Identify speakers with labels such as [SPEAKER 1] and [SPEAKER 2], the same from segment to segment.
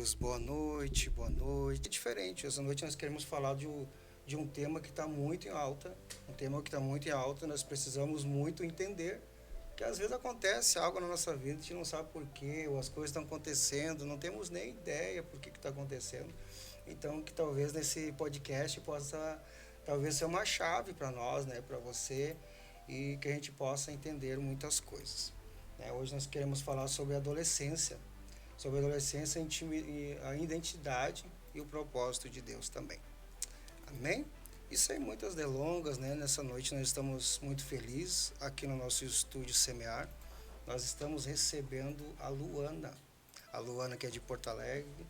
[SPEAKER 1] queridos, boa noite, boa noite. É diferente, essa noite nós queremos falar de um tema que está muito em alta, nós precisamos muito entender que às vezes acontece algo na nossa vida, a gente não sabe por quê, ou as coisas estão acontecendo, não temos nem ideia por que está acontecendo. Então, que talvez nesse podcast possa talvez ser uma chave para nós, né, para você, e que a gente possa entender muitas coisas. Hoje nós queremos falar sobre a adolescência, a identidade e o propósito de Deus também. Amém? E sem muitas delongas, né? Nessa noite nós estamos muito felizes aqui no nosso estúdio Semear. Nós estamos recebendo a Luana que é de Porto Alegre.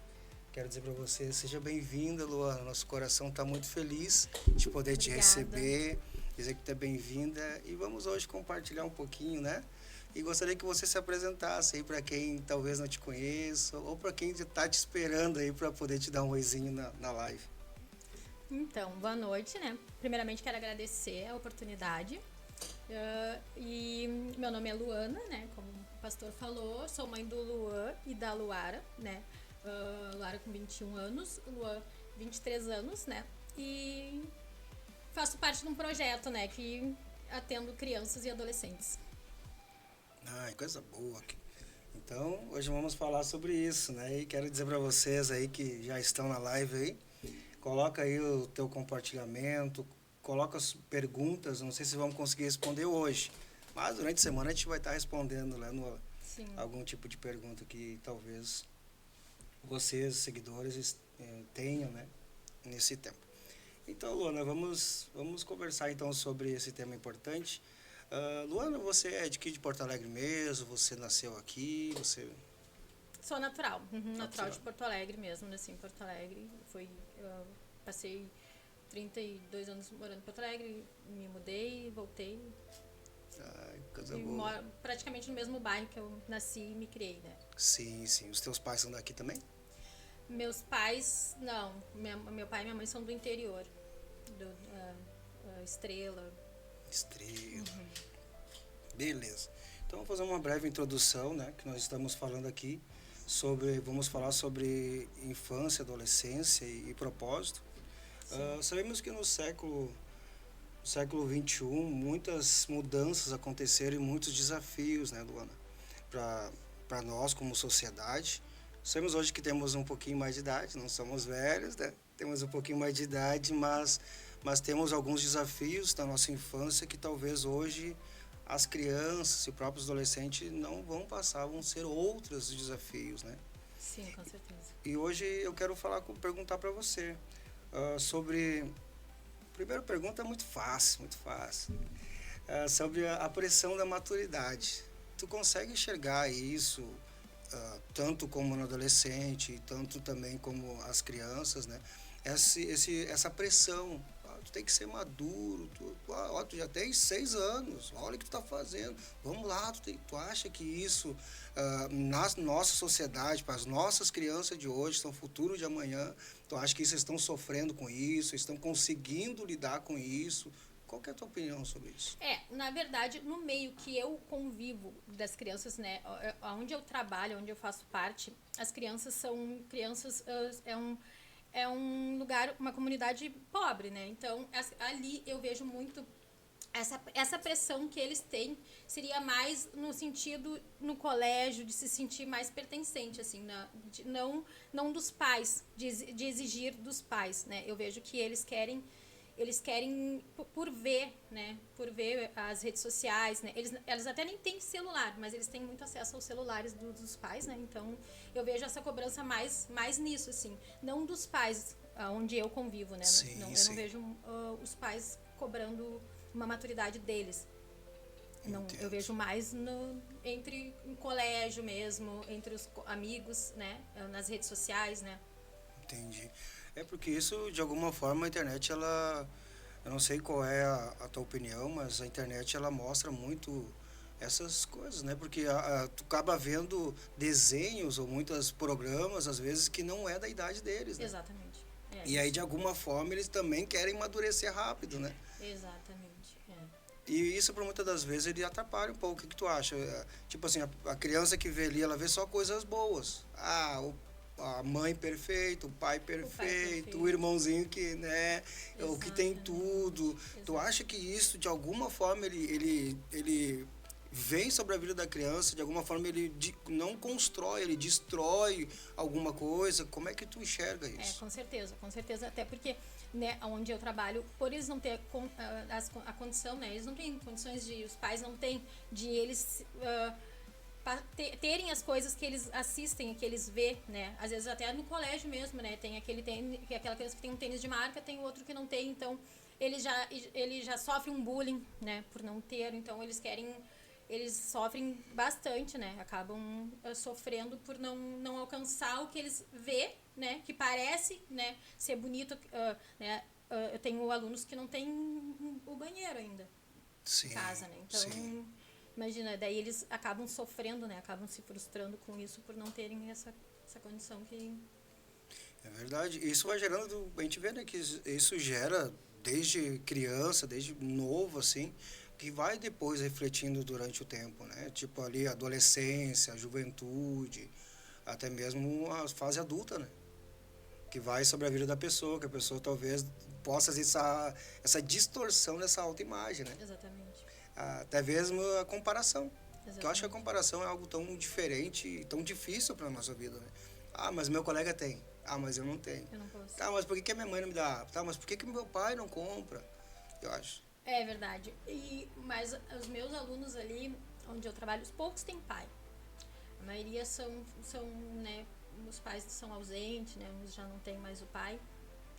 [SPEAKER 1] Quero dizer para você, seja bem-vinda, Luana. Nosso coração está muito feliz de poder te receber, dizer que está bem-vinda. E vamos hoje compartilhar um pouquinho, né? E gostaria que você se apresentasse aí para quem talvez não te conheça ou para quem está te esperando aí para poder te dar um oizinho na live.
[SPEAKER 2] Então, boa noite, né? Primeiramente quero agradecer a oportunidade. E meu nome é Luana, né? Como o pastor falou, sou mãe do Luan e da Luara, né? Luara com 21 anos, Luan 23 anos, né? E faço parte de um projeto, né? Que atendo crianças e adolescentes.
[SPEAKER 1] Ai, coisa boa. Então, hoje vamos falar sobre isso, né? E quero dizer para vocês aí que já estão na live aí, coloca aí o teu compartilhamento, coloca as perguntas, não sei se vamos conseguir responder hoje, mas durante a semana a gente vai estar respondendo lá no algum tipo de pergunta que talvez vocês, seguidores, tenham, né, nesse tempo. Então, Luana, vamos conversar então sobre esse tema importante. Luana, você é de aqui de Porto Alegre mesmo? Você nasceu aqui?
[SPEAKER 2] Sou natural, natural de Porto Alegre mesmo, nasci em Porto Alegre. Passei 32 anos morando em Porto Alegre, me mudei, voltei.
[SPEAKER 1] Ai, coisa boa.
[SPEAKER 2] Moro praticamente no mesmo bairro que eu nasci e me criei, né?
[SPEAKER 1] Sim, sim. Os teus pais são daqui também?
[SPEAKER 2] Meus pais, não. Meu pai e minha mãe são do interior, Estrela.
[SPEAKER 1] Beleza. Então vamos fazer uma breve introdução, né? Que nós estamos falando aqui vamos falar sobre infância, adolescência e propósito. Sabemos que no século XXI muitas mudanças aconteceram e muitos desafios, né, Luana? Para nós como sociedade. Sabemos hoje que temos um pouquinho mais de idade, não somos velhos, né? Temos um pouquinho mais de idade, mas temos alguns desafios da nossa infância que talvez hoje as crianças e os próprios adolescentes não vão passar, vão ser outros desafios, né?
[SPEAKER 2] Sim, com certeza.
[SPEAKER 1] E hoje eu quero perguntar para você sobre... Primeira pergunta é muito fácil. Sobre a pressão da maturidade. Tu consegue enxergar isso, tanto como no adolescente, tanto também como as crianças, né? Essa pressão, tu tem que ser maduro, tu já tem 6 anos, olha o que tu está fazendo, vamos lá, tu acha que isso, na nossa sociedade, para as nossas crianças de hoje, são o futuro de amanhã, tu acha que eles estão sofrendo com isso, estão conseguindo lidar com isso? Qual que é a tua opinião sobre isso?
[SPEAKER 2] Na verdade, no meio que eu convivo das crianças, né, onde eu trabalho, onde eu faço parte, as crianças são crianças, é um lugar, uma comunidade pobre, né? Então, ali eu vejo muito essa pressão que eles têm, seria mais no sentido, no colégio, de se sentir mais pertencente, assim, não dos pais, de exigir dos pais, né? Eu vejo que eles querem por ver, né? Por ver as redes sociais, né? Eles até nem têm celular, mas eles têm muito acesso aos celulares dos pais, né? Então, eu vejo essa cobrança mais nisso, assim. Não dos pais, onde eu convivo, né?
[SPEAKER 1] Sim,
[SPEAKER 2] eu não vejo os pais cobrando uma maturidade deles. Não, eu vejo mais entre o colégio mesmo, entre os amigos, né? Nas redes sociais, né?
[SPEAKER 1] Entendi. É porque isso, de alguma forma, a internet, eu não sei qual é a tua opinião, mas a internet, ela mostra muito essas coisas, né? Porque tu acaba vendo desenhos ou muitos programas, às vezes, que não é da idade deles, né?
[SPEAKER 2] Exatamente.
[SPEAKER 1] E aí, de alguma forma, eles também querem amadurecer rápido, né?
[SPEAKER 2] Exatamente.
[SPEAKER 1] E isso, por muitas das vezes, ele atrapalha um pouco. O que tu acha? Tipo assim, a criança que vê ali, ela vê só coisas boas. a mãe perfeita, o pai perfeito, o
[SPEAKER 2] perfeito.
[SPEAKER 1] irmãozinho que, né, é o que tem
[SPEAKER 2] Exatamente.
[SPEAKER 1] tudo. Tu
[SPEAKER 2] Exato.
[SPEAKER 1] acha que isso, de alguma forma, ele vem sobre a vida da criança, de alguma forma não constrói, ele destrói alguma coisa? Como é que tu enxerga isso?
[SPEAKER 2] Com certeza, até porque, né, onde eu trabalho, por eles não ter a condição, né, eles não têm condições de, os pais não têm de eles terem as coisas que eles assistem, que eles vê, né, às vezes até no colégio mesmo, né, tem aquele tênis, aquela criança que tem um tênis de marca, tem outro que não tem, então ele já sofre um bullying, né, por não ter, então eles sofrem bastante, né? Acabam sofrendo por não alcançar o que eles vê, né? Que parece, né? Ser bonito, né? Eu tenho alunos que não têm o banheiro ainda em
[SPEAKER 1] Sim,
[SPEAKER 2] casa, né?
[SPEAKER 1] sim.
[SPEAKER 2] Então, imagina, daí eles acabam sofrendo, né? Acabam se frustrando com isso por não terem essa condição que...
[SPEAKER 1] É verdade. Isso vai gerando, a gente vê, né, que isso gera desde criança, desde novo, assim, que vai depois refletindo durante o tempo, né? Tipo ali a adolescência, a juventude, até mesmo a fase adulta, né? Que vai sobre a vida da pessoa, que a pessoa talvez possa ter essa distorção dessa autoimagem, né?
[SPEAKER 2] Exatamente,
[SPEAKER 1] Até mesmo a comparação. Que eu acho que a
[SPEAKER 2] exatamente.
[SPEAKER 1] comparação é algo tão diferente, tão difícil para nossa vida, né? Ah, mas meu colega tem. Ah, mas eu não tenho.
[SPEAKER 2] Eu não posso.
[SPEAKER 1] Tá, mas por que a minha mãe não me dá? Tá, mas por que meu pai não compra? Eu acho.
[SPEAKER 2] É verdade. Mas os meus alunos ali, onde eu trabalho, os poucos têm pai. A maioria são, né, os pais são ausentes, né, uns já não tem mais o pai.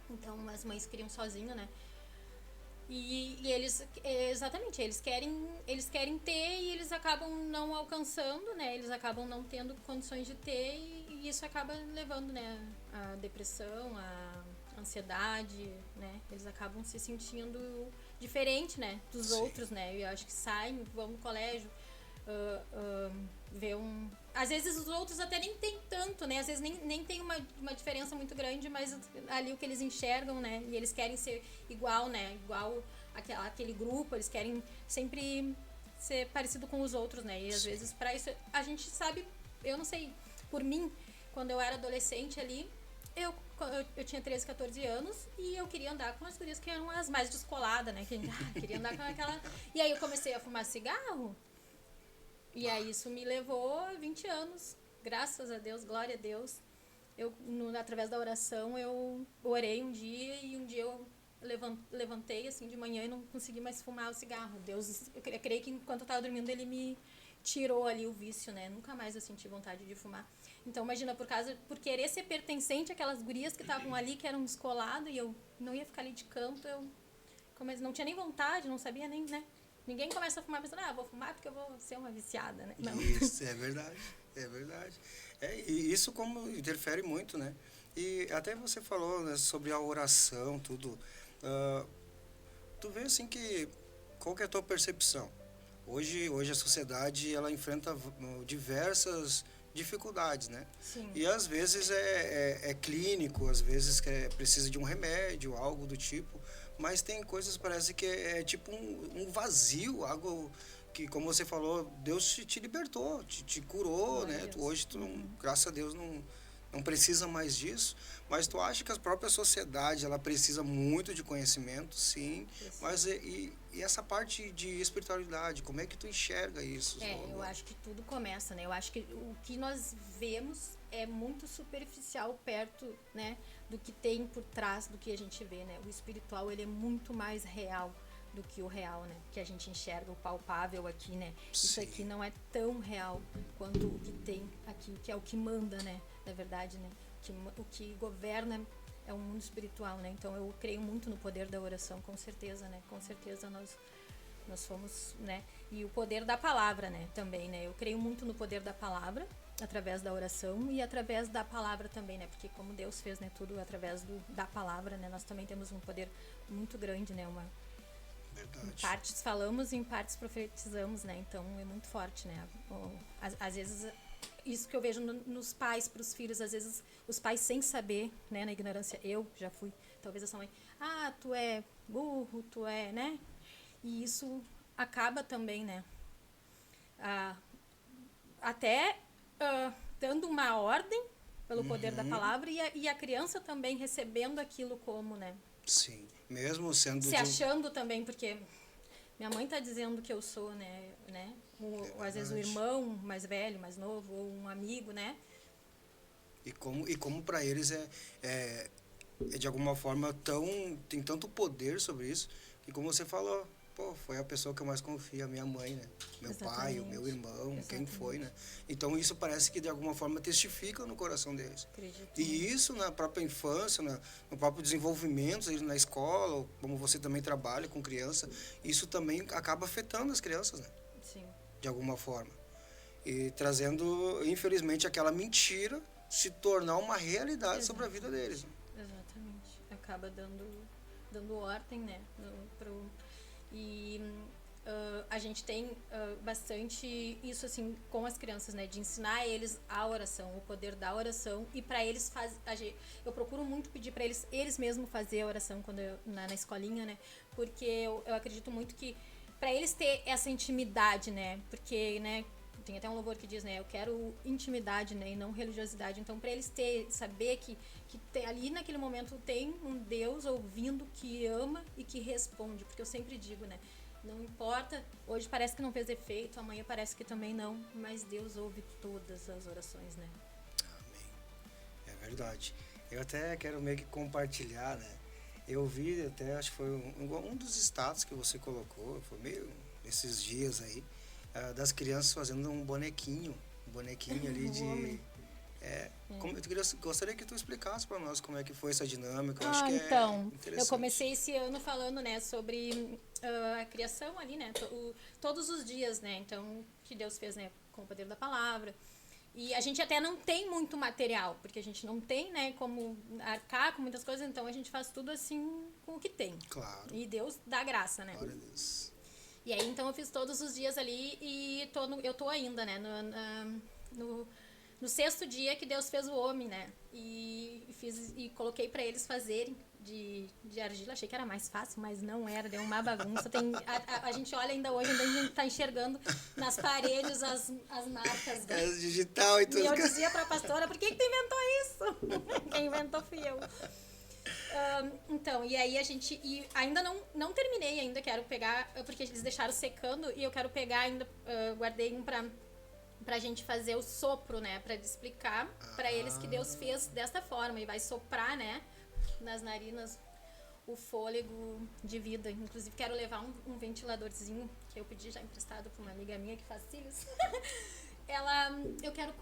[SPEAKER 2] Então as mães criam sozinho, né? E eles, exatamente, eles querem ter e eles acabam não alcançando, né? Eles acabam não tendo condições de ter e isso acaba levando, né, a depressão, a ansiedade, né? Eles acabam se sentindo diferente, né, dos
[SPEAKER 1] Sim,
[SPEAKER 2] outros, né? Eu acho que saem, vão no colégio, ver um. Às vezes os outros até nem tem tanto, né? Às vezes nem tem uma diferença muito grande, mas ali o que eles enxergam, né? E eles querem ser igual, né? Igual aquele grupo, eles querem sempre ser parecido com os outros, né? E às
[SPEAKER 1] sim.
[SPEAKER 2] vezes para isso a gente sabe, eu não sei, por mim, quando eu era adolescente ali, eu tinha 13, 14 anos e eu queria andar com as gurias que eram as mais descoladas, né? Que a gente queria andar com aquela. E aí eu comecei a fumar cigarro e aí isso me levou a 20 anos. Graças a Deus, glória a Deus. Através da oração, eu orei um dia e um dia eu levantei assim de manhã e não consegui mais fumar o cigarro. Deus, eu creio que enquanto eu estava dormindo, ele me tirou ali o vício, né? Nunca mais eu senti vontade de fumar. Então, imagina, por querer ser pertencente àquelas gurias que estavam ali, que eram descoladas, e eu não ia ficar ali de canto, não tinha nem vontade, não sabia nem, né? Ninguém começa a fumar pensando, vou fumar porque eu vou ser uma viciada, né? Não.
[SPEAKER 1] Isso, é verdade. É verdade. E isso como interfere muito, né? E até você falou, né, sobre a oração, tudo. Ah, tu vê assim que qual que é a tua percepção? Hoje a sociedade ela enfrenta diversas dificuldades, né?
[SPEAKER 2] Sim,
[SPEAKER 1] E às vezes é clínico, às vezes precisa de um remédio, algo do tipo, mas tem coisas parece que é tipo um vazio, algo que, como você falou, Deus te libertou, te curou,
[SPEAKER 2] glória a
[SPEAKER 1] né?
[SPEAKER 2] Deus.
[SPEAKER 1] Hoje tu não, graças a Deus não precisa mais disso, mas tu acha que a própria sociedade ela precisa muito de conhecimento, sim, mas
[SPEAKER 2] Precisa.
[SPEAKER 1] e essa parte de espiritualidade, como é que tu enxerga isso,
[SPEAKER 2] Eu
[SPEAKER 1] Luana?
[SPEAKER 2] acho que tudo começa, né? Eu acho que o que nós vemos é muito superficial perto, né, do que tem por trás do que a gente vê, né? O espiritual, ele é muito mais real do que o real, né? Que a gente enxerga o palpável aqui, né? Isso
[SPEAKER 1] Sim,
[SPEAKER 2] aqui não é tão real quanto o que tem aqui, que é o que manda, né? Na verdade, né? O que governa é o mundo espiritual, né? Então eu creio muito no poder da oração, com certeza, né? Com certeza nós somos, né? E o poder da palavra, né? Também, né? Eu creio muito no poder da palavra, através da oração e através da palavra também, né? Porque como Deus fez, né? Tudo através da palavra, né? Nós também temos um poder muito grande, né? Em
[SPEAKER 1] verdade.
[SPEAKER 2] partes falamos e em partes profetizamos, né? Então é muito forte, né? Às vezes isso que eu vejo nos pais para os filhos, às vezes os pais sem saber, né? Na ignorância, eu já fui, talvez essa mãe, tu é burro, tu é, né? E isso acaba também, né? Ah, até dando uma ordem, pelo poder da palavra e a criança também recebendo aquilo como, né?
[SPEAKER 1] Sim, mesmo sendo...
[SPEAKER 2] Se achando também, porque minha mãe tá dizendo que eu sou, né? Às vezes o irmão mais velho, mais novo, ou um amigo, né?
[SPEAKER 1] E como para eles é de alguma forma tem tanto poder sobre isso, que como você falou, pô, foi a pessoa que eu mais confio, a minha mãe, né? Meu pai, o meu irmão, quem foi, né? Então isso parece que de alguma forma testifica no coração deles.
[SPEAKER 2] Acredito.
[SPEAKER 1] E isso na própria infância, no próprio desenvolvimento, na escola, ou como você também trabalha com criança, isso também acaba afetando as crianças, né?
[SPEAKER 2] Sim.
[SPEAKER 1] De alguma forma. E trazendo, infelizmente, aquela mentira se tornar uma realidade sobre a vida deles.
[SPEAKER 2] Exatamente. Acaba dando ordem, né? E a gente tem bastante isso, assim, com as crianças, né? De ensinar eles a oração, o poder da oração. E para eles, eu procuro muito pedir para eles mesmos fazer a oração quando na escolinha, né? Porque eu acredito muito que para eles ter essa intimidade, né? Porque, né? Tem até um louvor que diz, né? Eu quero intimidade, né? E não religiosidade. Então, para eles saber que ali naquele momento tem um Deus ouvindo que ama e que responde. Porque eu sempre digo, né? Não importa, hoje parece que não fez efeito, amanhã parece que também não, mas Deus ouve todas as orações, né?
[SPEAKER 1] Amém. É verdade. Eu até quero meio que compartilhar, né? Eu vi até, acho que foi um dos status que você colocou, foi meio esses dias aí, das crianças fazendo um bonequinho ali de... gostaria que tu explicasse para nós como é que foi essa dinâmica. Eu acho que
[SPEAKER 2] então,
[SPEAKER 1] é interessante.
[SPEAKER 2] eu comecei esse ano falando, né, sobre a criação ali, né, todos os dias, né, então, que Deus fez, né, com o poder da palavra. E a gente até não tem muito material, porque a gente não tem, né, como arcar com muitas coisas, então a gente faz tudo assim com o que tem.
[SPEAKER 1] Claro.
[SPEAKER 2] E Deus dá graça, né?
[SPEAKER 1] Glória a Deus.
[SPEAKER 2] E aí, então, eu fiz todos os dias ali e eu tô ainda, né, no sexto dia que Deus fez o homem, né? E coloquei para eles fazerem de argila. Achei que era mais fácil, mas não era. Deu uma bagunça. A gente olha ainda hoje, ainda a gente tá enxergando nas paredes as marcas.
[SPEAKER 1] É digital e tudo.
[SPEAKER 2] E eu dizia pra pastora, por que tu inventou isso? Quem inventou fui eu. Então, e aí a gente... E ainda não terminei ainda, quero pegar... Porque eles deixaram secando e eu quero pegar ainda... guardei um pra gente fazer o sopro, né? Pra explicar pra eles que Deus fez desta forma. E vai soprar, né? Nas narinas o fôlego de vida. Inclusive, quero levar um ventiladorzinho que eu pedi já emprestado pra uma amiga minha que faz cílios. Eu quero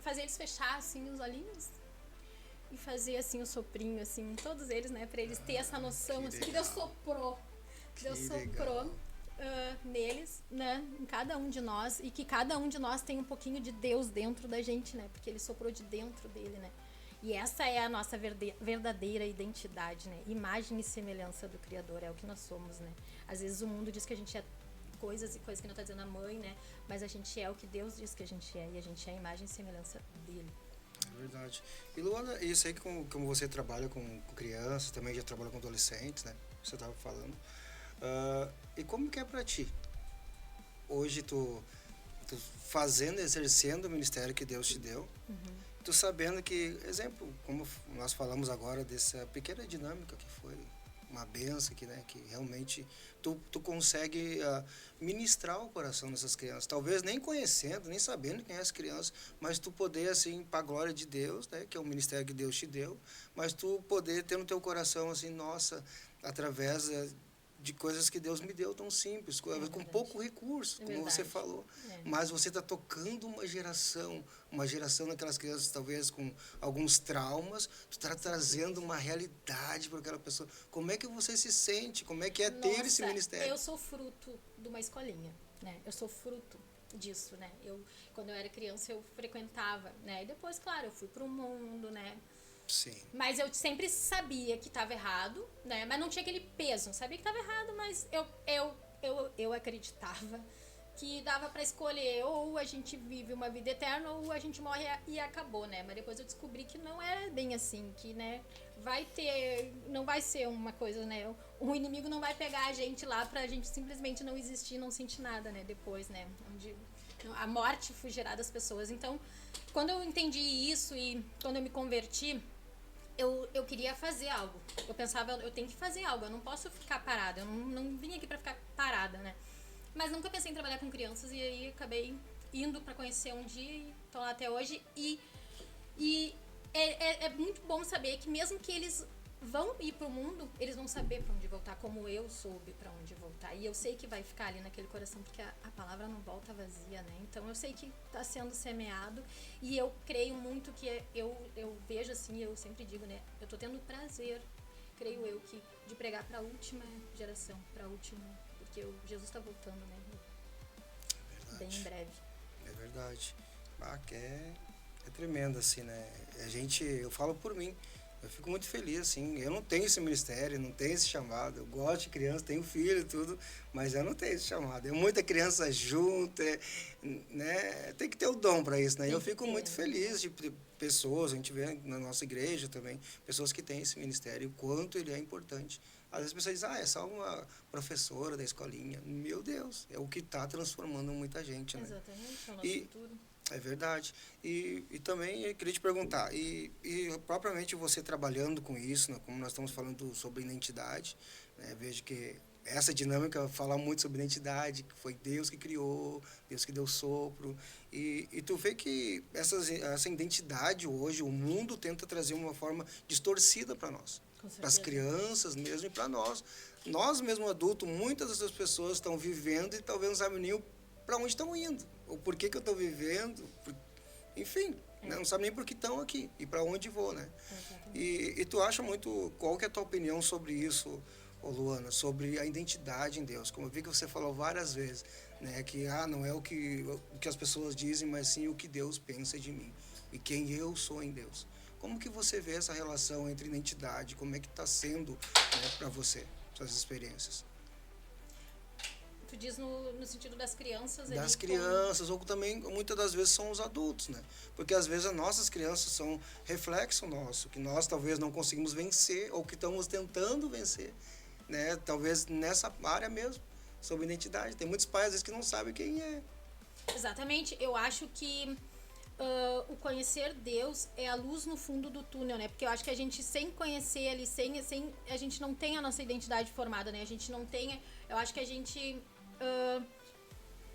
[SPEAKER 2] fazer eles fechar, assim, os olhinhos. E fazer, assim, o soprinho, assim, todos eles, né? Pra eles terem essa noção, assim, que Deus soprou. Deus soprou neles, né? Em cada um de nós. E que cada um de nós tem um pouquinho de Deus dentro da gente, né? Porque Ele soprou de dentro dele, né? E essa é a nossa verdadeira identidade, né? Imagem e semelhança do Criador, é o que nós somos, né? Às vezes o mundo diz que a gente é coisas e coisas que não tá dizendo a mãe, né? Mas a gente é o que Deus diz que a gente é. E a gente é a imagem e semelhança dele.
[SPEAKER 1] É verdade. E Luana, isso aí como você trabalha com crianças, também já trabalha com adolescentes, né? Você estava falando. E como que é pra ti? Hoje tu exercendo o ministério que Deus te deu, tu sabendo que, exemplo, como nós falamos agora dessa pequena dinâmica que foi uma benção que, né, que realmente tu consegue ministrar o coração dessas crianças, talvez nem conhecendo, nem sabendo quem é as crianças, mas tu poder, assim, para a glória de Deus, né, que é o ministério que Deus te deu, mas tu poder ter no teu coração, assim, nossa, através de coisas que Deus me deu tão simples, com pouco recurso, como você falou. Mas você está tocando uma geração daquelas crianças, talvez com alguns traumas, tu está trazendo uma realidade para aquela pessoa. Como é que você se sente? Como é que é ter esse ministério?
[SPEAKER 2] Eu sou fruto de uma escolinha, né? Eu sou fruto disso, né? Quando eu era criança, eu frequentava, né? E depois, claro, eu fui para o mundo, né?
[SPEAKER 1] Sim.
[SPEAKER 2] Mas eu sempre sabia que estava errado, né? Mas não tinha aquele peso. Sabia que estava errado, mas eu acreditava que dava para escolher ou a gente vive uma vida eterna ou a gente morre e acabou, né? Mas depois eu descobri que não era bem assim, que, né, não vai ser uma coisa, né? O inimigo não vai pegar a gente lá pra gente simplesmente não existir, não sentir nada, né? Depois, né? A morte fugirá das pessoas. Então, quando eu entendi isso e quando eu me converti, eu queria fazer algo. Eu pensava, eu tenho que fazer algo, eu não posso ficar parada. Eu não vim aqui pra ficar parada, né? Mas nunca pensei em trabalhar com crianças e aí acabei indo pra conhecer um dia e tô lá até hoje. E é muito bom saber que mesmo que eles vão ir pro mundo, eles vão saber pra onde voltar, como eu soube pra onde voltar. E eu sei que vai ficar ali naquele coração, porque a palavra não volta vazia, né? Então eu sei que tá sendo semeado e eu creio muito que eu vejo assim, eu sempre digo, né? Eu tô tendo prazer, creio eu, que de pregar pra última geração, pra última, porque Jesus tá voltando, né? Bem em breve.
[SPEAKER 1] É verdade. Que é tremendo, assim, né? Eu falo por mim, eu fico muito feliz, assim. Eu não tenho esse ministério, não tenho esse chamado. Eu gosto de criança, tenho filho e tudo, mas eu não tenho esse chamado. É muita criança junto, né? Tem que ter o dom para isso, né? Eu fico muito feliz de pessoas, a gente vê na nossa igreja também, pessoas que têm esse ministério, o quanto ele é importante. Às vezes as pessoas dizem, é só uma professora da escolinha. Meu Deus, é o que está transformando muita gente, né?
[SPEAKER 2] Exatamente, é o nosso futuro.
[SPEAKER 1] É verdade. E também eu queria te perguntar, e propriamente você trabalhando com isso, né, como nós estamos falando sobre identidade, né, vejo que essa dinâmica fala muito sobre identidade, que foi Deus que criou, Deus que deu sopro, e tu vê que essa identidade hoje, o mundo tenta trazer uma forma distorcida para nós, para as crianças mesmo e para nós. Nós mesmo adultos, muitas dessas pessoas estão vivendo e talvez não sabem nem para onde estão indo, ou por que eu estou vivendo, enfim, né? Não sabem nem por que estão aqui e para onde vou, né? E tu acha muito, qual que é a tua opinião sobre isso, Luana, sobre a identidade em Deus? Como eu vi que você falou várias vezes, né, que não é o que as pessoas dizem, mas sim o que Deus pensa de mim e quem eu sou em Deus. Como que você vê essa relação entre identidade, como é que está sendo, né, para você, suas experiências?
[SPEAKER 2] Tu diz no sentido das crianças?
[SPEAKER 1] Das crianças, ou também, muitas das vezes, são os adultos, né? Porque, às vezes, as nossas crianças são reflexo nosso, que nós, talvez, não conseguimos vencer, ou que estamos tentando vencer, né? Talvez nessa área mesmo, sobre identidade. Tem muitos pais, às vezes, que não sabem quem é.
[SPEAKER 2] Exatamente. Eu acho que o conhecer Deus é a luz no fundo do túnel, né? Porque eu acho que a gente, sem conhecer Ele, a gente não tem a nossa identidade formada, né? A gente não tem... Eu acho que a gente...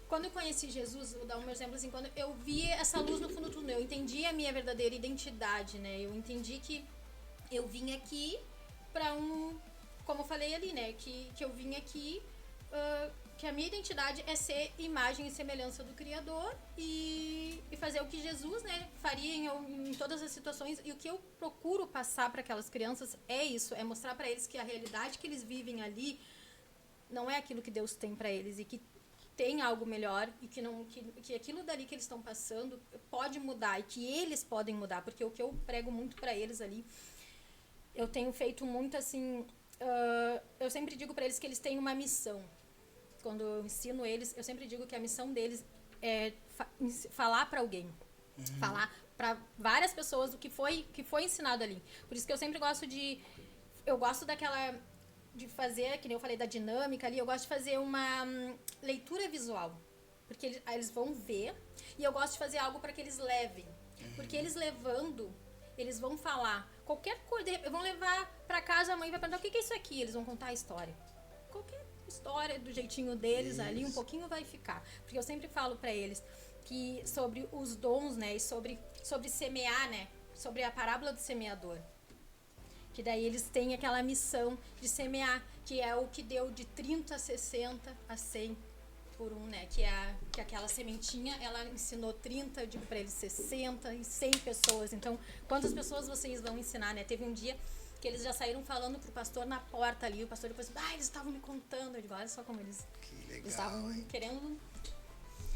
[SPEAKER 2] quando eu conheci Jesus, vou dar um exemplo assim, quando eu vi essa luz no fundo do túnel, eu entendi a minha verdadeira identidade, né? Eu entendi que eu vim aqui pra como eu falei ali, né? Que eu vim aqui, que a minha identidade é ser imagem e semelhança do Criador e fazer o que Jesus, né, faria em todas as situações. E o que eu procuro passar para aquelas crianças é isso, é mostrar para eles que a realidade que eles vivem ali não é aquilo que Deus tem para eles e que tem algo melhor e que aquilo dali que eles estão passando pode mudar e que eles podem mudar, porque o que eu prego muito para eles ali, eu tenho feito muito assim, eu sempre digo para eles que eles têm uma missão. Quando eu ensino eles, eu sempre digo que a missão deles é falar para alguém, falar para várias pessoas o que foi ensinado ali. Por isso que eu sempre gosto de fazer, que nem eu falei da dinâmica ali, eu gosto de fazer uma leitura visual, porque eles vão ver, e eu gosto de fazer algo para que eles levem, porque eles levando, eles vão falar qualquer coisa, vão levar para casa, a mãe vai perguntar o que é isso aqui, eles vão contar a história, qualquer história do jeitinho deles ali, um pouquinho vai ficar, porque eu sempre falo para eles que sobre os dons, né, e sobre semear, né, sobre a parábola do semeador, que daí eles têm aquela missão de semear, que é o que deu de 30, 60 a 100 por um, né? Que aquela sementinha, ela ensinou 30, eu digo para eles 60 e 100 pessoas. Então, quantas pessoas vocês vão ensinar, né? Teve um dia que eles já saíram falando pro pastor na porta ali, o pastor depois, eles estavam me contando. Eu digo, olha só como eles estavam querendo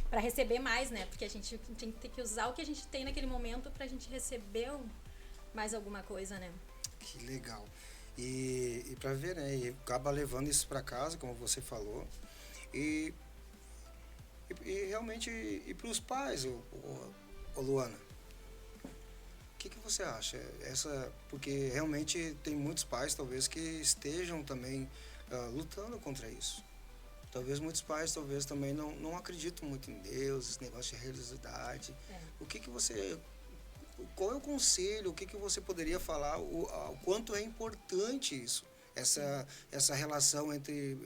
[SPEAKER 2] para receber mais, né? Porque a gente tem que usar o que a gente tem naquele momento pra gente receber mais alguma coisa, né?
[SPEAKER 1] Que legal. E para ver, né? E acaba levando isso para casa, como você falou. E realmente, e para os pais, Luana, o que você acha? Porque realmente tem muitos pais, talvez, que estejam também lutando contra isso. Talvez muitos pais talvez também não acreditam muito em Deus, esse negócio de religiosidade. O que que você, qual é o conselho, o que que você poderia falar, o quanto é importante isso, essa relação entre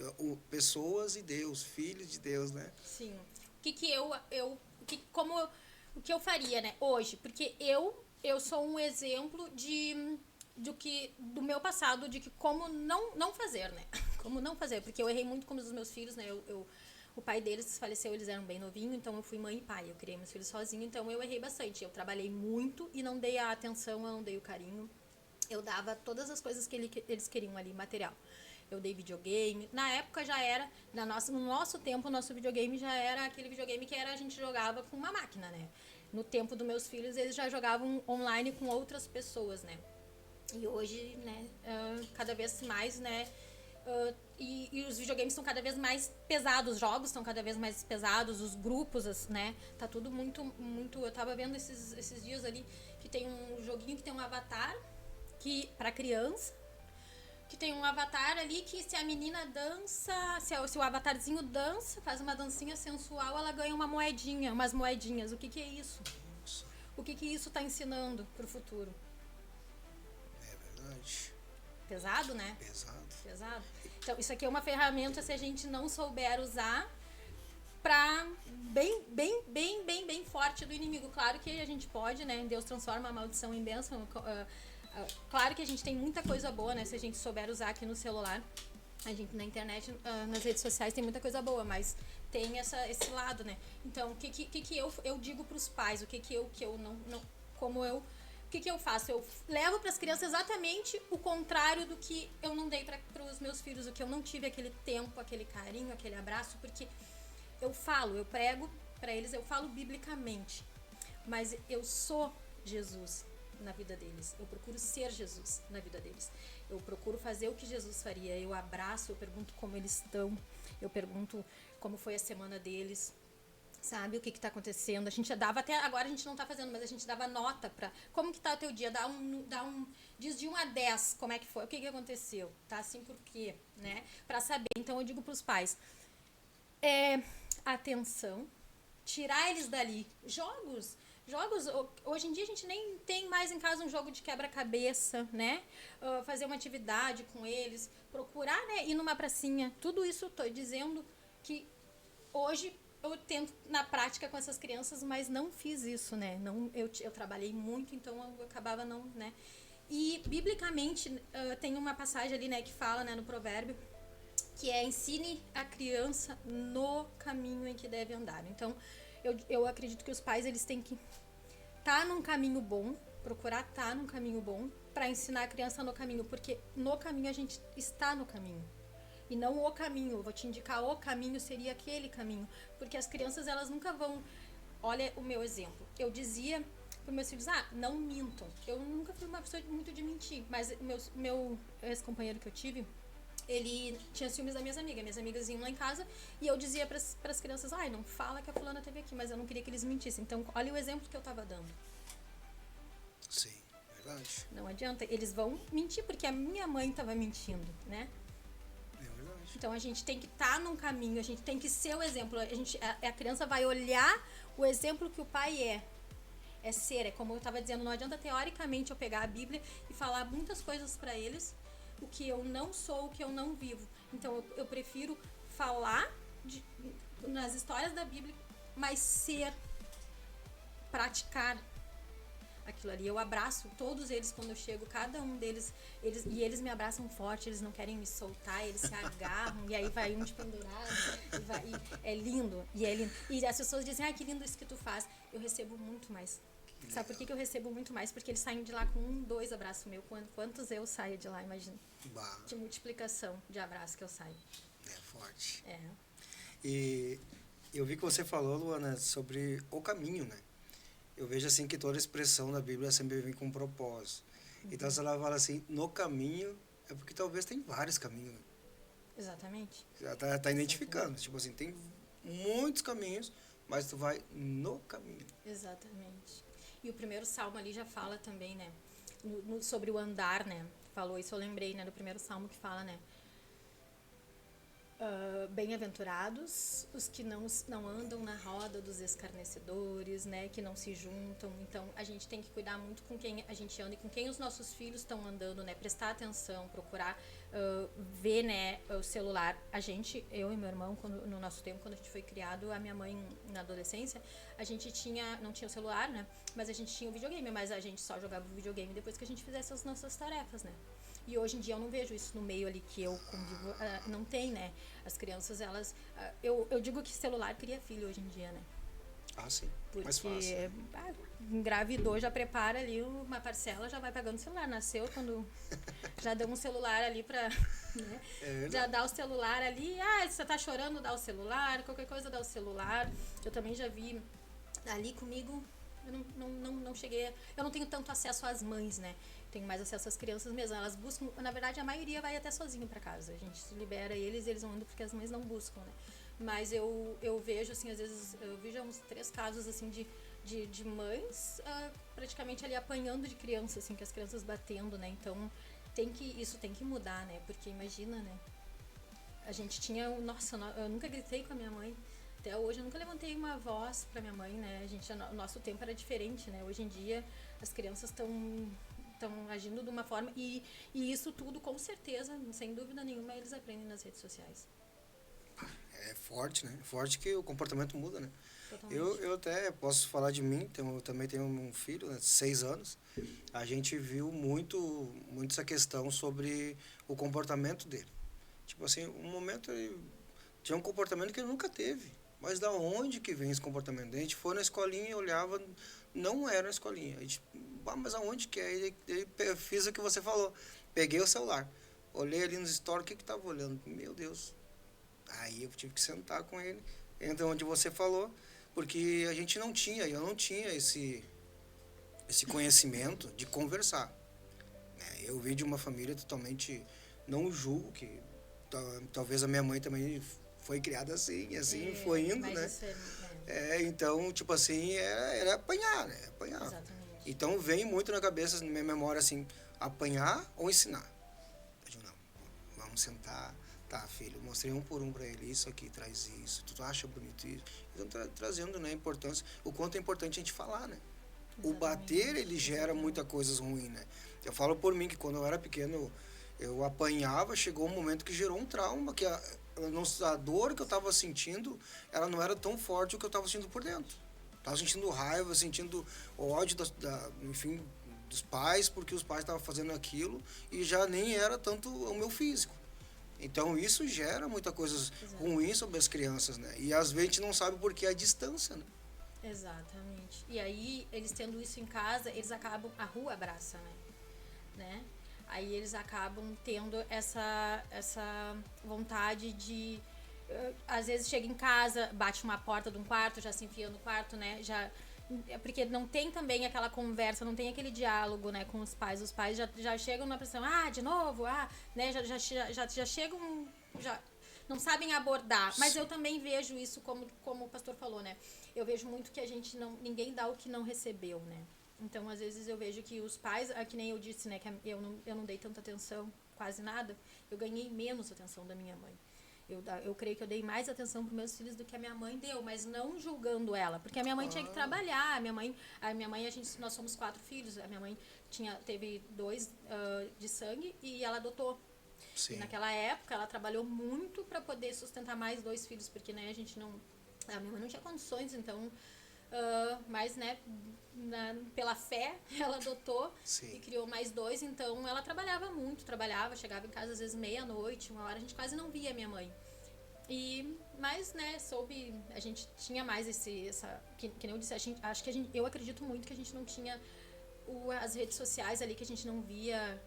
[SPEAKER 1] pessoas e Deus, filhos de Deus, né?
[SPEAKER 2] Sim. O que que o que, como, o que eu faria, né, hoje? Porque eu sou um exemplo do meu passado, de que como não fazer, né? Como não fazer, porque eu errei muito com os meus filhos, né? O pai deles faleceu, eles eram bem novinhos, então eu fui mãe e pai, eu criei meus filhos sozinha, então eu errei bastante. Eu trabalhei muito e não dei a atenção, eu não dei o carinho. Eu dava todas as coisas que eles queriam ali, material. Eu dei videogame. Na época já era, no nosso tempo, o nosso videogame já era aquele videogame que a gente jogava com uma máquina, né? No tempo dos meus filhos, eles já jogavam online com outras pessoas, né? E hoje, né, cada vez mais, né, e os videogames estão cada vez mais pesados, os jogos estão cada vez mais pesados, os grupos, né, tá tudo muito, eu tava vendo esses dias ali, que tem um joguinho que tem um avatar, que pra criança, que tem um avatar ali que se a menina dança, se o avatarzinho dança, faz uma dancinha sensual, ela ganha umas moedinhas. O que que é isso? O que que isso tá ensinando pro futuro?
[SPEAKER 1] É verdade.
[SPEAKER 2] Pesado, né?
[SPEAKER 1] Pesado.
[SPEAKER 2] Então, isso aqui é uma ferramenta, se a gente não souber usar, pra bem forte do inimigo. Claro que a gente pode, né? Deus transforma a maldição em bênção. Claro que a gente tem muita coisa boa, né? Se a gente souber usar aqui no celular. A gente na internet, nas redes sociais tem muita coisa boa, mas tem esse lado, né? Então, o que eu digo pros pais? O que eu não como eu... O que eu faço? Eu levo para as crianças exatamente o contrário do que eu não dei para os meus filhos, o que eu não tive aquele tempo, aquele carinho, aquele abraço, porque eu prego para eles, eu falo biblicamente, mas eu sou Jesus na vida deles, eu procuro ser Jesus na vida deles, eu procuro fazer o que Jesus faria, eu abraço, eu pergunto como eles estão, eu pergunto como foi a semana deles, sabe, o que tá acontecendo. A gente dava, até agora a gente não tá fazendo, mas a gente dava nota pra... Como que tá o teu dia? Diz de 1 a 10 como é que foi, o que aconteceu, tá assim por quê, né? Pra saber. Então eu digo pros pais, atenção, tirar eles dali. Jogos, hoje em dia a gente nem tem mais em casa um jogo de quebra-cabeça, né? Fazer uma atividade com eles, procurar, né, ir numa pracinha. Tudo isso eu tô dizendo que hoje eu tento na prática com essas crianças, mas não fiz isso, né? Não, eu trabalhei muito, então eu acabava não, né? E biblicamente tem uma passagem ali, né, que fala, né, no provérbio, que ensine a criança no caminho em que deve andar. Então, eu acredito que os pais, eles têm que estar num caminho bom, procurar estar num caminho bom, para ensinar a criança no caminho, porque no caminho a gente está no caminho. E não o caminho, eu vou te indicar o caminho, seria aquele caminho. Porque as crianças, elas nunca vão... Olha o meu exemplo. Eu dizia para meus filhos, não mintam. Eu nunca fui uma pessoa muito de mentir, mas meu ex-companheiro que eu tive, ele tinha ciúmes das minhas amigas. Minhas amigas iam lá em casa e eu dizia para as crianças, não fala que a fulana teve aqui, mas eu não queria que eles mentissem. Então, olha o exemplo que eu estava dando.
[SPEAKER 1] Sim, verdade.
[SPEAKER 2] Não adianta, eles vão mentir porque a minha mãe estava mentindo, né? Então a gente tem que estar num caminho, a gente tem que ser o exemplo. A criança vai olhar o exemplo que o pai é ser. É como eu estava dizendo, não adianta teoricamente eu pegar a Bíblia e falar muitas coisas para eles, o que eu não sou, o que eu não vivo. Então eu prefiro falar nas histórias da Bíblia, mas ser, praticar aquilo ali. Eu abraço todos eles quando eu chego, cada um deles, eles me abraçam forte, eles não querem me soltar, eles se agarram, e aí vai um de pendurado, e é lindo. E as pessoas dizem, que lindo isso que tu faz. Eu recebo muito mais. Sabe por que eu recebo muito mais? Porque eles saem de lá com 1, 2 abraços meu. Quantos eu saio de lá, imagina. De multiplicação de abraço que eu saio.
[SPEAKER 1] É forte.
[SPEAKER 2] É.
[SPEAKER 1] E eu vi que você falou, Luana, sobre o caminho, né? Eu vejo assim que toda expressão da Bíblia sempre vem com um propósito. Então, se ela fala assim, no caminho, é porque talvez tem vários caminhos. Né?
[SPEAKER 2] Exatamente.
[SPEAKER 1] Já tá identificando. Tipo assim, tem muitos caminhos, mas tu vai no caminho.
[SPEAKER 2] Exatamente. E o primeiro salmo ali já fala também, né? Sobre o andar, né? Falou isso, eu lembrei, né? Do primeiro salmo que fala, né? bem-aventurados os que não andam na roda dos escarnecedores, né, que não se juntam. Então a gente tem que cuidar muito com quem a gente anda e com quem os nossos filhos estão andando, né, prestar atenção, procurar ver, né, o celular. Eu e meu irmão, no nosso tempo, quando a gente foi criado, a minha mãe na adolescência, a gente não tinha o celular, né, mas a gente tinha o videogame, mas a gente só jogava o videogame depois que a gente fizesse as nossas tarefas, né. E hoje em dia eu não vejo isso no meio ali que eu convivo, não tem, né? As crianças, elas... eu digo que celular cria filho hoje em dia, né?
[SPEAKER 1] Ah, sim.
[SPEAKER 2] Porque
[SPEAKER 1] Mais fácil.
[SPEAKER 2] engravidou, já prepara ali uma parcela, já vai pegando o celular. Nasceu quando já deu um celular ali pra... Né? Já dá o celular ali, você tá chorando, dá o celular, qualquer coisa dá o celular. Eu também já vi ali comigo, eu não cheguei... Eu não tenho tanto acesso às mães, né? Tenho mais acesso às crianças mesmo. Elas buscam, na verdade a maioria vai até sozinho para casa. A gente se libera eles vão indo porque as mães não buscam, né? Mas eu vejo assim, às vezes, eu vi já uns 3 casos assim de mães praticamente ali apanhando de crianças, assim, que as crianças batendo, né? Então isso tem que mudar, né? Porque imagina, né? A gente tinha, nossa, eu nunca gritei com a minha mãe. Até hoje eu nunca levantei uma voz para minha mãe, né? O nosso tempo era diferente, né? Hoje em dia as crianças estão agindo de uma forma e isso tudo com certeza, sem dúvida nenhuma, eles aprendem nas redes sociais.
[SPEAKER 1] É forte, né? Forte que o comportamento muda, né?
[SPEAKER 2] Totalmente.
[SPEAKER 1] Eu até posso falar de mim, também tenho um filho, né, 6 anos. A gente viu muito essa questão sobre o comportamento dele. Tipo assim, um momento ele tinha um comportamento que ele nunca teve. Mas da onde que vem esse comportamento? A gente foi na escolinha e olhava, não era na escolinha. A gente, mas aonde que é? Ele fiz o que você falou. Peguei o celular, olhei ali nos stories, o que estava olhando? Meu Deus. Aí eu tive que sentar com ele, entre onde você falou, porque eu não tinha esse conhecimento de conversar. Né? Eu vim de uma família totalmente, não julgo que talvez a minha mãe também foi criada assim foi indo, né? Então, tipo assim, era apanhar, né? Apanhar.
[SPEAKER 2] Exatamente.
[SPEAKER 1] Então vem muito na cabeça, na minha memória, assim, apanhar ou ensinar. Eu digo, não, vamos sentar, tá, filho, mostrei um por um para ele, isso aqui, traz isso, tu acha bonito isso? Então trazendo, né, a importância, o quanto é importante a gente falar, né? Exatamente. O bater, ele gera muita coisas ruins, né? Eu falo por mim, que quando eu era pequeno, eu apanhava, chegou um momento que gerou um trauma, que a dor que eu estava sentindo, ela não era tão forte o que eu estava sentindo por dentro. Estava sentindo raiva, sentindo ódio, enfim, dos pais, porque os pais estavam fazendo aquilo e já nem era tanto o meu físico. Então isso gera muita coisa ruim sobre as crianças, né? E às vezes a gente não sabe por que a distância, né?
[SPEAKER 2] Exatamente. E aí, eles tendo isso em casa, eles acabam... A rua abraça, né? Aí eles acabam tendo essa vontade de... às vezes chega em casa, bate uma porta de um quarto, já se enfia no quarto, né? Porque não tem também aquela conversa, não tem aquele diálogo, né, com os pais. Os pais já chegam na pressão, de novo, né? Já chegam... não sabem abordar. Mas eu também vejo isso, como o pastor falou, né? Eu vejo muito que ninguém dá o que não recebeu, né? Então, às vezes, eu vejo que os pais, que nem eu disse, né, que eu não dei tanta atenção, quase nada, eu ganhei menos atenção da minha mãe. Eu creio que eu dei mais atenção para meus filhos do que a minha mãe deu, mas não julgando ela, porque a minha mãe tinha que trabalhar. A minha mãe nós somos 4 filhos, a minha mãe teve 2 de sangue e ela adotou. Sim. E naquela época ela trabalhou muito para poder sustentar mais 2 filhos, porque, né, a minha mãe não tinha condições, então... mas, né, pela fé, ela adotou. Sim. E criou mais 2, então ela trabalhava muito, chegava em casa às vezes meia-noite, 1 hora, a gente quase não via a minha mãe. Mas, né, a gente tinha mais que nem eu disse, eu acredito muito que a gente não tinha as redes sociais ali, que a gente não via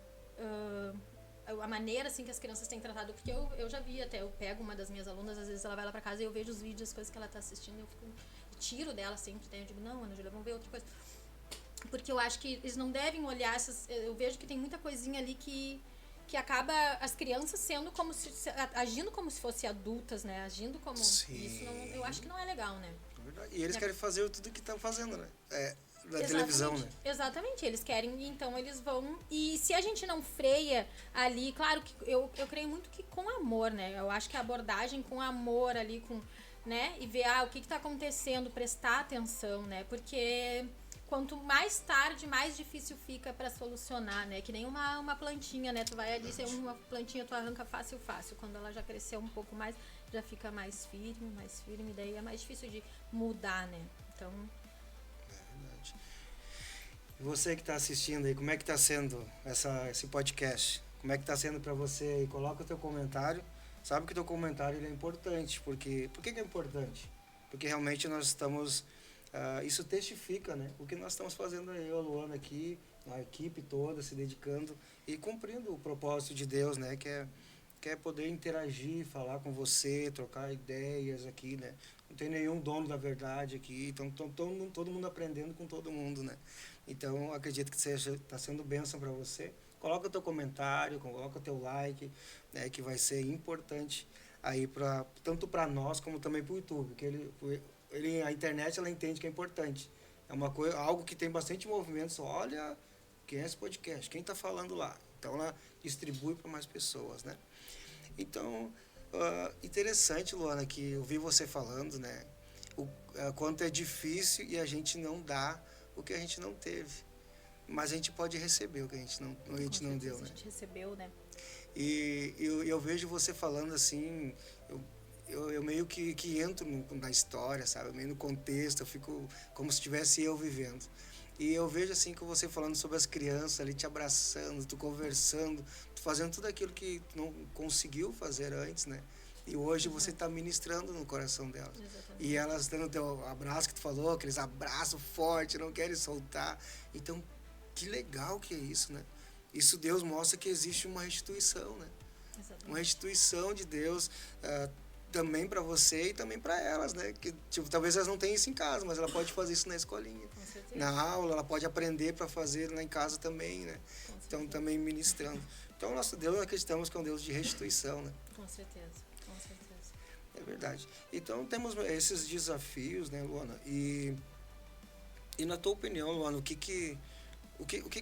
[SPEAKER 2] a maneira, assim, que as crianças têm tratado, porque eu já vi até, eu pego uma das minhas alunas, às vezes ela vai lá pra casa e eu vejo os vídeos, as coisas que ela tá assistindo, eu tiro dela sempre, né? Eu digo, não, Ana Júlia, vamos ver outra coisa. Porque eu acho que eles não devem olhar eu vejo que tem muita coisinha ali que acaba as crianças agindo como se fossem adultas, né? Agindo como... Sim. Isso eu acho que não é legal, né?
[SPEAKER 1] É verdade. E eles querem fazer tudo que estão fazendo, né? da televisão, né?
[SPEAKER 2] Exatamente, eles querem, então eles vão. E se a gente não freia ali, claro que eu creio muito que com amor, né? Eu acho que a abordagem com amor ali, com, né? E ver o que está acontecendo, prestar atenção, né? Porque quanto mais tarde, mais difícil fica para solucionar, né? Que nem uma plantinha, né? Tu vai ali, ser uma plantinha, tu arranca fácil. Quando ela já cresceu um pouco mais, já fica mais firme, daí é mais difícil de mudar, né? Então.
[SPEAKER 1] Verdade. E você que está assistindo aí, como é que está sendo esse podcast? Como é que está sendo para você aí? Coloca o teu comentário. Sabe que o teu comentário ele é importante, porque... Por que é importante? Porque realmente nós estamos... isso testifica, né? O que nós estamos fazendo aí, eu, a Luana aqui, a equipe toda se dedicando e cumprindo o propósito de Deus, né? Que é poder interagir, falar com você, trocar ideias aqui, né? Não tem nenhum dono da verdade aqui, então todo mundo aprendendo com todo mundo, né? Então, acredito que está sendo bênção para você. Coloca o teu comentário, coloca o teu like, né? Que vai ser importante aí tanto para nós como também para o YouTube, que a internet ela entende que é importante. É uma coisa, algo que tem bastante movimento. Só olha quem é esse podcast, quem está falando lá. Então, ela distribui para mais pessoas, né? Então, interessante, Luana, que eu vi você falando, né? Quanto é difícil e a gente não dá o que a gente não teve. Mas a gente pode receber o que a gente não deu, né?
[SPEAKER 2] A gente recebeu, né?
[SPEAKER 1] E eu vejo você falando assim, eu meio que entro na história, sabe? Meio no contexto, eu fico como se estivesse eu vivendo. E eu vejo assim com você falando sobre as crianças ali, te abraçando, tu conversando, tu fazendo tudo aquilo que tu não conseguiu fazer antes, né? E hoje você está ministrando no coração delas.
[SPEAKER 2] Exatamente.
[SPEAKER 1] E elas dando o teu abraço que tu falou, aqueles abraços fortes, não querem soltar. Então, que legal que é isso, né? Isso Deus mostra que existe uma restituição, né?
[SPEAKER 2] Exatamente.
[SPEAKER 1] Uma restituição de Deus também para você e também para elas, né? Que tipo, talvez elas não tenham isso em casa, mas ela pode fazer isso na escolinha,
[SPEAKER 2] Com certeza.
[SPEAKER 1] na aula, ela pode aprender para fazer lá em casa também, né?
[SPEAKER 2] Com
[SPEAKER 1] Então
[SPEAKER 2] certeza.
[SPEAKER 1] também ministrando. Então nosso Deus, nós acreditamos que é um Deus de restituição, né?
[SPEAKER 2] Com certeza.
[SPEAKER 1] É verdade. Então temos esses desafios, né, Luana? E na tua opinião, Luana, o que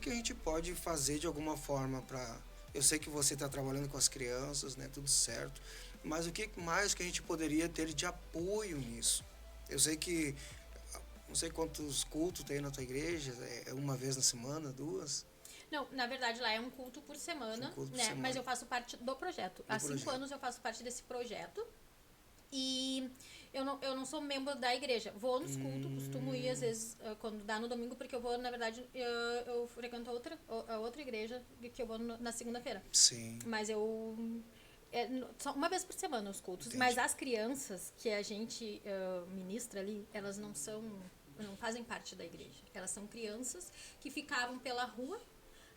[SPEAKER 1] a gente pode fazer de alguma forma para... Eu sei que você está trabalhando com as crianças, né? Tudo certo. Mas o que mais que a gente poderia ter de apoio nisso? Eu sei que... Não sei quantos cultos tem na tua igreja. É uma vez na semana, duas?
[SPEAKER 2] Não, na verdade lá é um culto por semana,
[SPEAKER 1] culto por
[SPEAKER 2] né?
[SPEAKER 1] semana.
[SPEAKER 2] Mas eu faço parte do projeto. Há 5 anos eu faço parte desse projeto. E eu não sou membro da igreja. Vou nos cultos, costumo ir às vezes quando dá no domingo, porque eu vou, na verdade, eu frequento a outra igreja que eu vou na segunda-feira.
[SPEAKER 1] Sim.
[SPEAKER 2] Mas só uma vez por semana os cultos.
[SPEAKER 1] Entendi.
[SPEAKER 2] Mas as crianças que a gente ministra ali, elas não fazem parte da igreja. Elas são crianças que ficavam pela rua,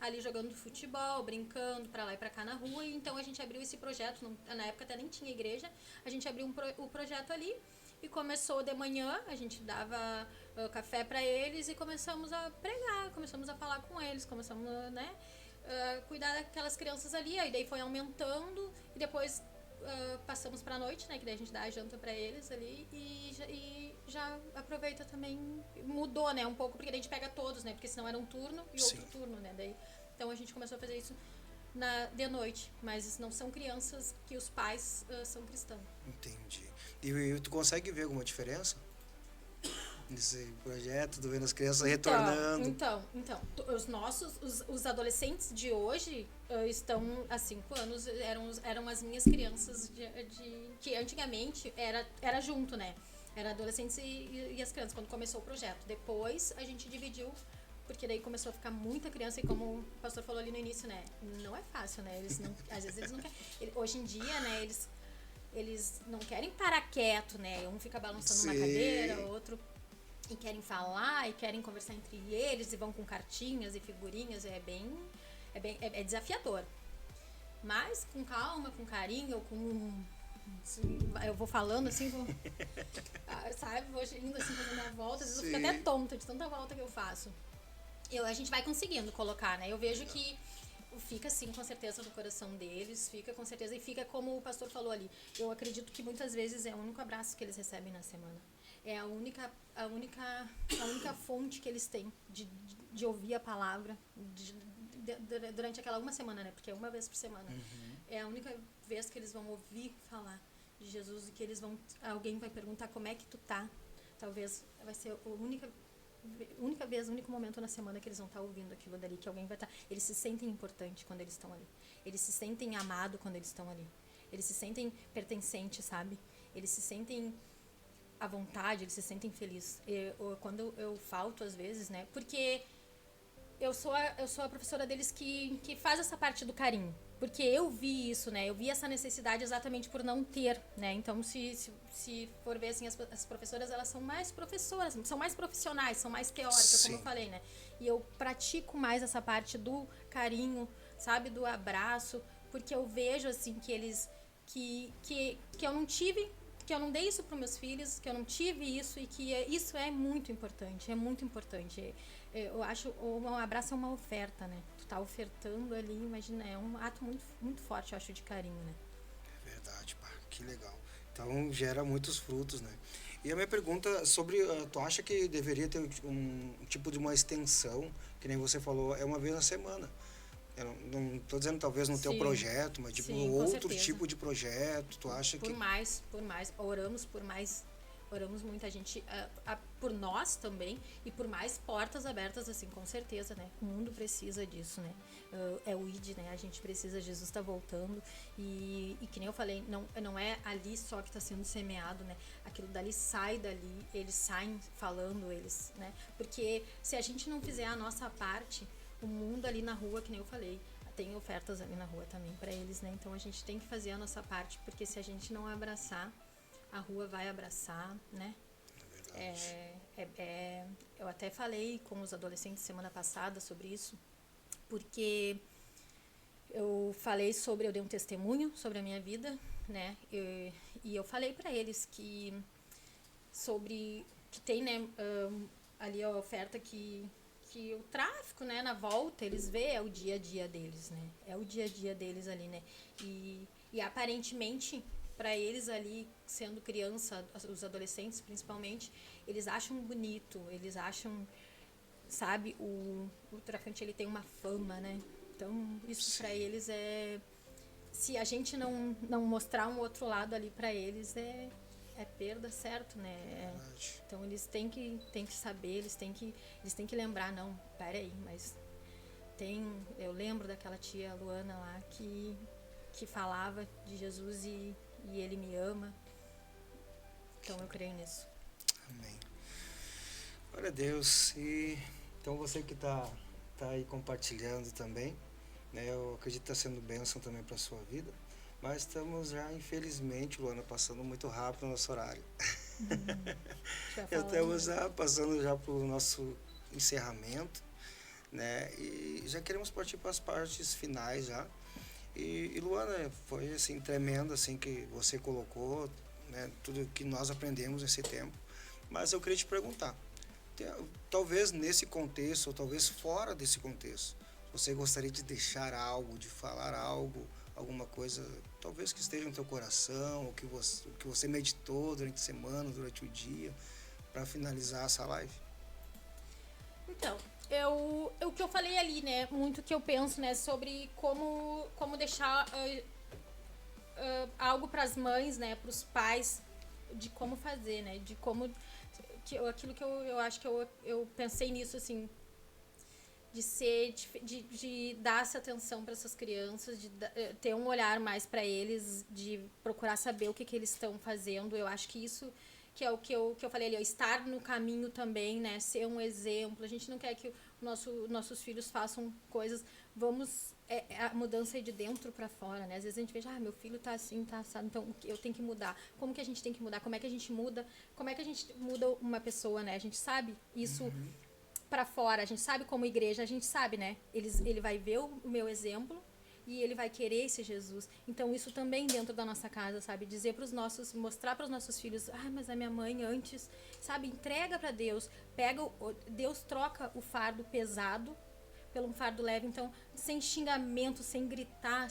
[SPEAKER 2] ali jogando futebol, brincando pra lá e pra cá na rua. E então a gente abriu esse projeto, na época até nem tinha igreja, a gente abriu o projeto ali e começou de manhã, a gente dava café pra eles e começamos a pregar, começamos a falar com eles, começamos, né, cuidar daquelas crianças ali. Aí daí foi aumentando e depois passamos pra noite, né, que daí a gente dá a janta pra eles ali e já aproveita também, mudou, né, um pouco, porque daí a gente pega todos, né, porque senão era um turno e outro turno, né, daí, então a gente começou a fazer isso de noite, mas não são crianças que os pais são cristãos.
[SPEAKER 1] Entendi. E tu consegue ver alguma diferença nesse projeto, tu vendo as crianças retornando?
[SPEAKER 2] Então, os adolescentes de hoje estão há 5 anos, eram as minhas crianças que antigamente era junto, né? Era adolescentes e as crianças, quando começou o projeto. Depois a gente dividiu, porque daí começou a ficar muita criança e como o pastor falou ali no início, né? Não é fácil, né? Às vezes eles não querem. Hoje em dia, né, eles não querem parar quieto, né? Um fica balançando uma cadeira, outro... E querem falar, e querem conversar entre eles, e vão com cartinhas e figurinhas, é desafiador. Mas com calma, com carinho, assim, eu vou falando assim, sabe, vou indo assim, fazendo a volta, às vezes eu fico até tonta de tanta volta que eu faço. A gente vai conseguindo colocar, né? Eu vejo que fica sim, com certeza, no coração deles, fica com certeza, e fica como o pastor falou ali. Eu acredito que muitas vezes é o único abraço que eles recebem na semana. É a única fonte que eles têm de ouvir a palavra durante aquela uma semana, né? Porque é uma vez por semana. É a única vez que eles vão ouvir falar de Jesus e que alguém vai perguntar como é que tu tá. Talvez vai ser a única vez, o único momento na semana que eles vão estar ouvindo aquilo dali, que alguém vai estar. Eles se sentem importantes quando eles estão ali. Eles se sentem amados quando eles estão ali. Eles se sentem pertencentes, sabe? Eles se sentem à vontade, eles se sentem felizes. Quando eu falto, às vezes, né? Porque eu sou a professora deles que faz essa parte do carinho. Porque eu vi isso, né? Eu vi essa necessidade exatamente por não ter, né? Então, se for ver, assim, as professoras, elas são mais professoras, são mais profissionais, são mais teóricas,
[SPEAKER 1] Sim.
[SPEAKER 2] como eu falei, né? E eu pratico mais essa parte do carinho, sabe? Do abraço, porque eu vejo, assim, que eles... que eu não tive... que eu não dei isso para meus filhos, que eu não tive isso e que isso é muito importante, é muito importante. Eu acho um abraço é uma oferta, né? Tu tá ofertando ali, imagina, é um ato muito, muito forte, eu acho, de carinho, né?
[SPEAKER 1] É verdade, pá, que legal. Então gera muitos frutos, né? E a minha pergunta sobre, tu acha que deveria ter um tipo de uma extensão, que nem você falou, é uma vez na semana? Eu não tô dizendo talvez no teu
[SPEAKER 2] Sim,
[SPEAKER 1] projeto, mas tipo
[SPEAKER 2] sim, com
[SPEAKER 1] outro
[SPEAKER 2] certeza.
[SPEAKER 1] tipo de projeto, tu acha
[SPEAKER 2] Por
[SPEAKER 1] que...
[SPEAKER 2] mais, oramos por mais, oramos muito, a gente, por nós também, e por mais portas abertas, assim, com certeza, né? O mundo precisa disso, né? É o ID, né? A gente precisa, Jesus está voltando, e que nem eu falei, não é ali só que está sendo semeado, né? Aquilo dali sai dali, eles saem falando, eles, né? Porque se a gente não fizer a nossa parte, o mundo ali na rua, que nem eu falei, tem ofertas ali na rua também para eles, né? Então a gente tem que fazer a nossa parte, porque se a gente não abraçar, a rua vai abraçar, né? Eu até falei com os adolescentes semana passada sobre isso, porque eu dei um testemunho sobre a minha vida, né? E eu falei para eles que tem, né, ali a oferta que o tráfico, né, na volta, eles vê, é o dia a dia deles, né? É o dia a dia deles ali, né? E aparentemente, para eles ali, sendo criança, os adolescentes principalmente, eles acham bonito, eles acham, sabe, o traficante, ele tem uma fama, né? Então, isso para eles é... Se a gente não mostrar um outro lado ali para eles, é perda, certo, né? Então eles têm que saber, eles têm que lembrar, não, peraí, mas eu lembro daquela tia Luana lá que falava de Jesus e ele me ama. Então eu creio nisso.
[SPEAKER 1] Amém. Glória a Deus. E então você que tá aí compartilhando também, né? Eu acredito que está sendo bênção também para a sua vida. Mas estamos já, infelizmente, Luana, passando muito rápido o nosso horário. Já estamos passando já para o nosso encerramento, né? E já queremos partir para as partes finais já. E Luana, foi assim tremendo assim que você colocou, né? Tudo que nós aprendemos nesse tempo. Mas eu queria te perguntar, talvez nesse contexto ou talvez fora desse contexto, você gostaria de deixar algo, de falar algo, alguma coisa, talvez que esteja no teu coração, o que você meditou durante a semana, durante o dia, para finalizar essa live?
[SPEAKER 2] Então, o que eu falei ali, né, muito que eu penso, né, sobre como deixar algo para as mães, né, para os pais, de como fazer, né, de como aquilo que eu acho que eu pensei nisso, assim, de dar essa atenção para essas crianças, de ter um olhar mais para eles, de procurar saber o que eles estão fazendo. Eu acho que isso que é o que eu falei ali, estar no caminho também, né, ser um exemplo. A gente não quer que nossos filhos façam coisas, a mudança é de dentro para fora, né? Às vezes a gente vê, meu filho tá assim, tá assado, então eu tenho que mudar. Como que a gente tem que mudar? Como é que a gente muda uma pessoa, né? A gente sabe isso para fora, a gente sabe como igreja, a gente sabe, né? Ele vai ver o meu exemplo e ele vai querer esse Jesus. Então isso também dentro da nossa casa, sabe? Mostrar para os nossos filhos, mas a minha mãe antes, sabe? Entrega para Deus, Deus troca o fardo pesado pelo um fardo leve, então sem xingamento, sem gritar,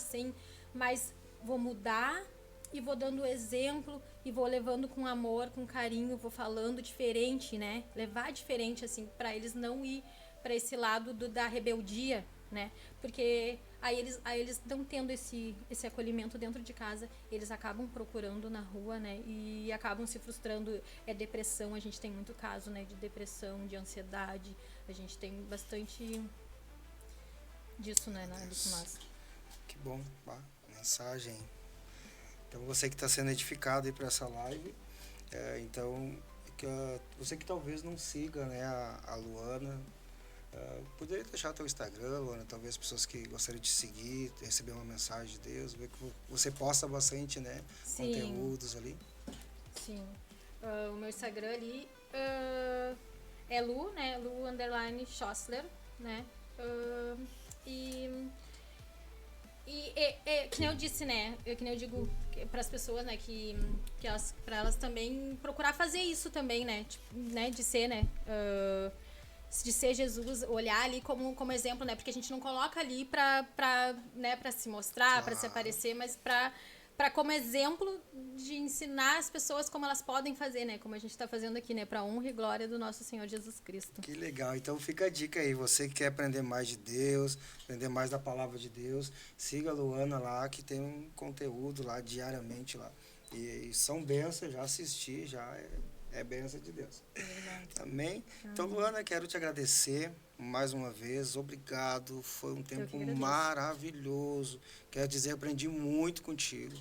[SPEAKER 2] mas vou mudar e vou dando exemplo e vou levando com amor, com carinho, vou falando diferente, né? Levar diferente, assim, para eles não ir para esse lado da rebeldia, né? Porque aí eles não tendo esse acolhimento dentro de casa, eles acabam procurando na rua, né? E acabam se frustrando. É depressão, a gente tem muito caso, né? De depressão, de ansiedade. A gente tem bastante disso, né? Na Nossa.
[SPEAKER 1] Que bom, mensagem. Então você que está sendo edificado aí para essa live, então você que talvez não siga, né, a Luana, poderia deixar teu Instagram, Luana, talvez pessoas que gostariam de seguir, receber uma mensagem de Deus, ver que você posta bastante, né,
[SPEAKER 2] Sim.
[SPEAKER 1] conteúdos ali.
[SPEAKER 2] Sim. O meu Instagram ali é Lu, né? Lu_Schossler, né? Que nem eu disse, né? Que nem eu digo para as pessoas, né? Para elas também procurar fazer isso também, né? Tipo, né? De ser, né? De ser Jesus, olhar ali como exemplo, né? Porque a gente não coloca ali né, pra se mostrar,
[SPEAKER 1] Claro.
[SPEAKER 2] para se aparecer, mas para como exemplo de ensinar as pessoas como elas podem fazer, né? Como a gente está fazendo aqui, né? Para honra e glória do nosso Senhor Jesus Cristo.
[SPEAKER 1] Que legal. Então fica a dica aí. Você que quer aprender mais de Deus, aprender mais da palavra de Deus, siga a Luana lá, que tem um conteúdo lá diariamente lá. E são bênçãos, já assisti, já é bênção de Deus. Amém? Então, Luana, quero te agradecer mais uma vez. Obrigado. Foi um tempo maravilhoso. Quero dizer, aprendi muito contigo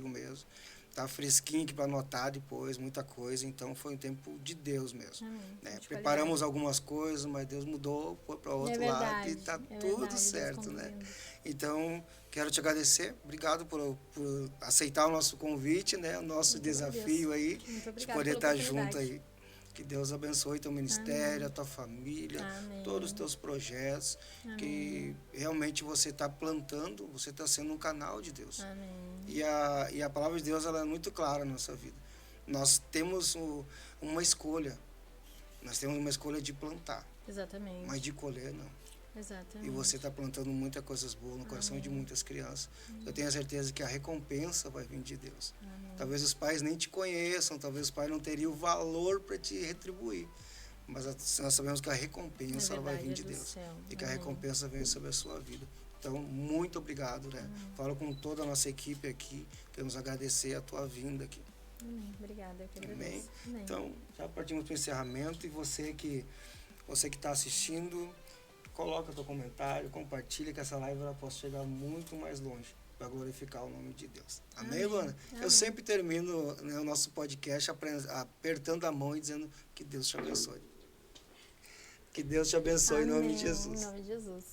[SPEAKER 1] mesmo. Tá fresquinho aqui para anotar depois, muita coisa. Então, foi um tempo de Deus mesmo. Né? Preparamos algumas coisas, mas Deus mudou, foi para outro lado e tá tudo certo, né? Então, quero te agradecer. Obrigado por aceitar o nosso convite, né? O nosso desafio aí de poder estar junto aí. Que Deus abençoe teu ministério, a tua família, todos os teus projetos. Que realmente você está plantando, você está sendo um canal de Deus. E a palavra de Deus, ela é muito clara na nossa vida. Nós temos uma escolha. Nós temos uma escolha de plantar.
[SPEAKER 2] Exatamente.
[SPEAKER 1] Mas de colher, não.
[SPEAKER 2] Exatamente.
[SPEAKER 1] E você está plantando muitas coisas boas no coração de muitas crianças. Eu tenho a certeza que a recompensa vai vir de Deus. Talvez os pais nem te conheçam, talvez os pais não teriam o valor para te retribuir. Mas nós sabemos que a recompensa ela vai vir de Deus. E que a recompensa vem sobre a sua vida. Então, muito obrigado, né? Falo com toda a nossa equipe aqui. Queremos agradecer a tua vinda aqui.
[SPEAKER 2] Obrigada, eu que agradeço.
[SPEAKER 1] Amém? Então, já partimos para o encerramento. E você que está assistindo, coloca teu comentário, compartilha que essa live ela possa chegar muito mais longe para glorificar o nome de Deus. Amém, Luana? Eu sempre termino, né, o nosso podcast apertando a mão e dizendo que Deus te abençoe. Que Deus te abençoe em nome de Jesus.
[SPEAKER 2] Em nome de Jesus.